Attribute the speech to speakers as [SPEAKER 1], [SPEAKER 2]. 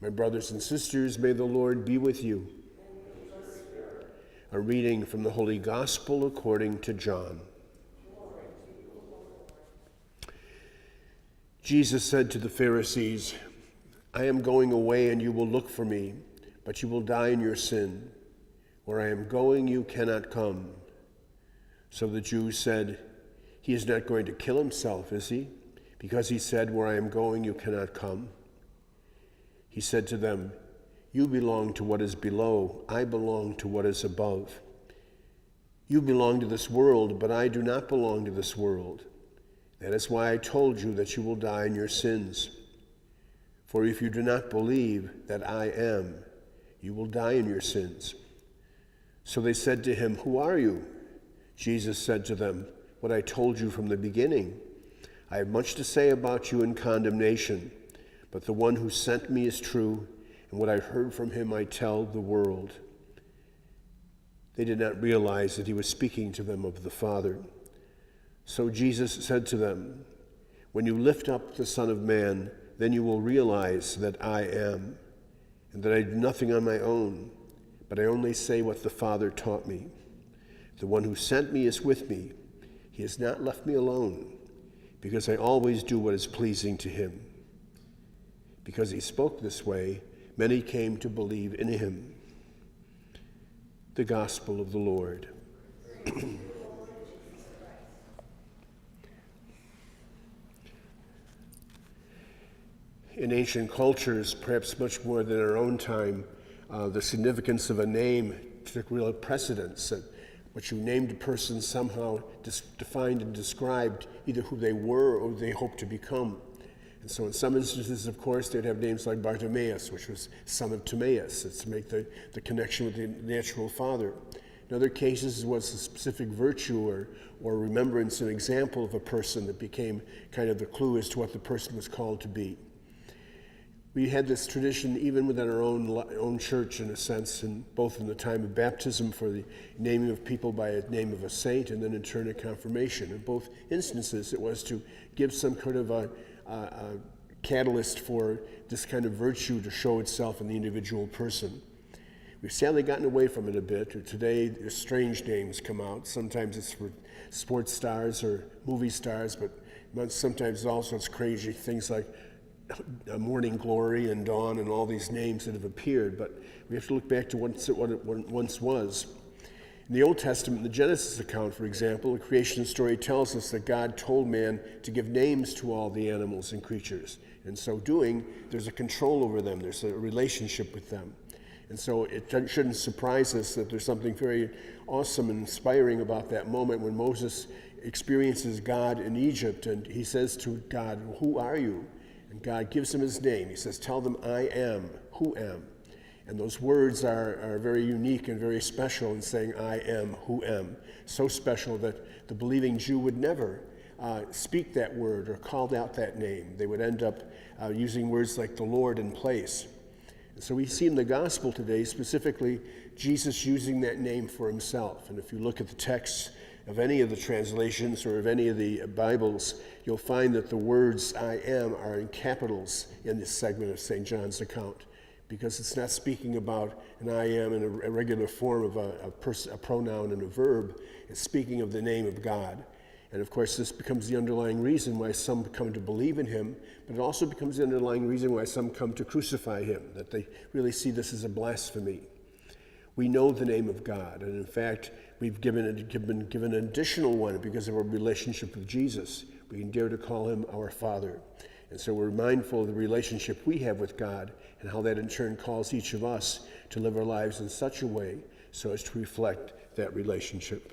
[SPEAKER 1] My brothers and sisters, may the Lord be with you. A reading from the Holy Gospel according to John. Jesus said to the Pharisees, I am going away and you will look for me, but you will die in your sin. Where I am going, you cannot come. So the Jews said, he is not going to kill himself, is he? Because he said, where I am going, you cannot come. He said to them, you belong to what is below, I belong to what is above. You belong to this world, but I do not belong to this world. That is why I told you that you will die in your sins. For if you do not believe that I am, you will die in your sins. So they said to him, who are you? Jesus said to them, what I told you from the beginning. I have much to say about you in condemnation, but the one who sent me is true, and what I've heard from him I tell the world. They did not realize that he was speaking to them of the Father. So Jesus said to them, when you lift up the Son of Man, then you will realize that I am, and that I do nothing on my own, but I only say what the Father taught me. The one who sent me is with me. He has not left me alone, because I always do what is pleasing to him. Because he spoke this way, many came to believe in him. The Gospel of the Lord. In ancient cultures, perhaps much more than our own time, the significance of a name took real precedence. That what you named a person somehow defined and described either who they were or who they hoped to become. And so in some instances, of course, they'd have names like Bartimaeus, which was son of Timaeus. It's to make the connection with the natural father. In other cases, it was a specific virtue or remembrance, an example of a person that became kind of the clue as to what the person was called to be. We had this tradition even within our own church, in a sense, both in the time of baptism for the naming of people by a name of a saint, and then in turn at confirmation. In both instances, it was to give some kind of a catalyst for this kind of virtue to show itself in the individual person. We've sadly gotten away from it a bit. Today, strange names come out. Sometimes it's for sports stars or movie stars, but sometimes also it's crazy things like Morning Glory and Dawn and all these names that have appeared. But we have to look back to what it once was. In the Old Testament, the Genesis account, for example, the creation story tells us that God told man to give names to all the animals and creatures. In so doing, there's a control over them. There's a relationship with them. And so it shouldn't surprise us that there's something very awesome and inspiring about that moment when Moses experiences God in Egypt, and he says to God, who are you? And God gives him his name. He says, tell them I am, who am. And those words are very unique and very special in saying, I am who am. So special that the believing Jew would never speak that word or call out that name. They would end up using words like the Lord in place. And so we see in the gospel today, specifically, Jesus using that name for himself. And if you look at the texts of any of the translations or of any of the Bibles, you'll find that the words I am are in capitals in this segment of St. John's account, because it's not speaking about an I am in a regular form of a pronoun and a verb. It's speaking of the name of God. And of course, this becomes the underlying reason why some come to believe in him, but it also becomes the underlying reason why some come to crucify him, that they really see this as a blasphemy. We know the name of God, and in fact, we've been given an additional one because of our relationship with Jesus. We can dare to call him our Father. And so we're mindful of the relationship we have with God and how that in turn calls each of us to live our lives in such a way so as to reflect that relationship.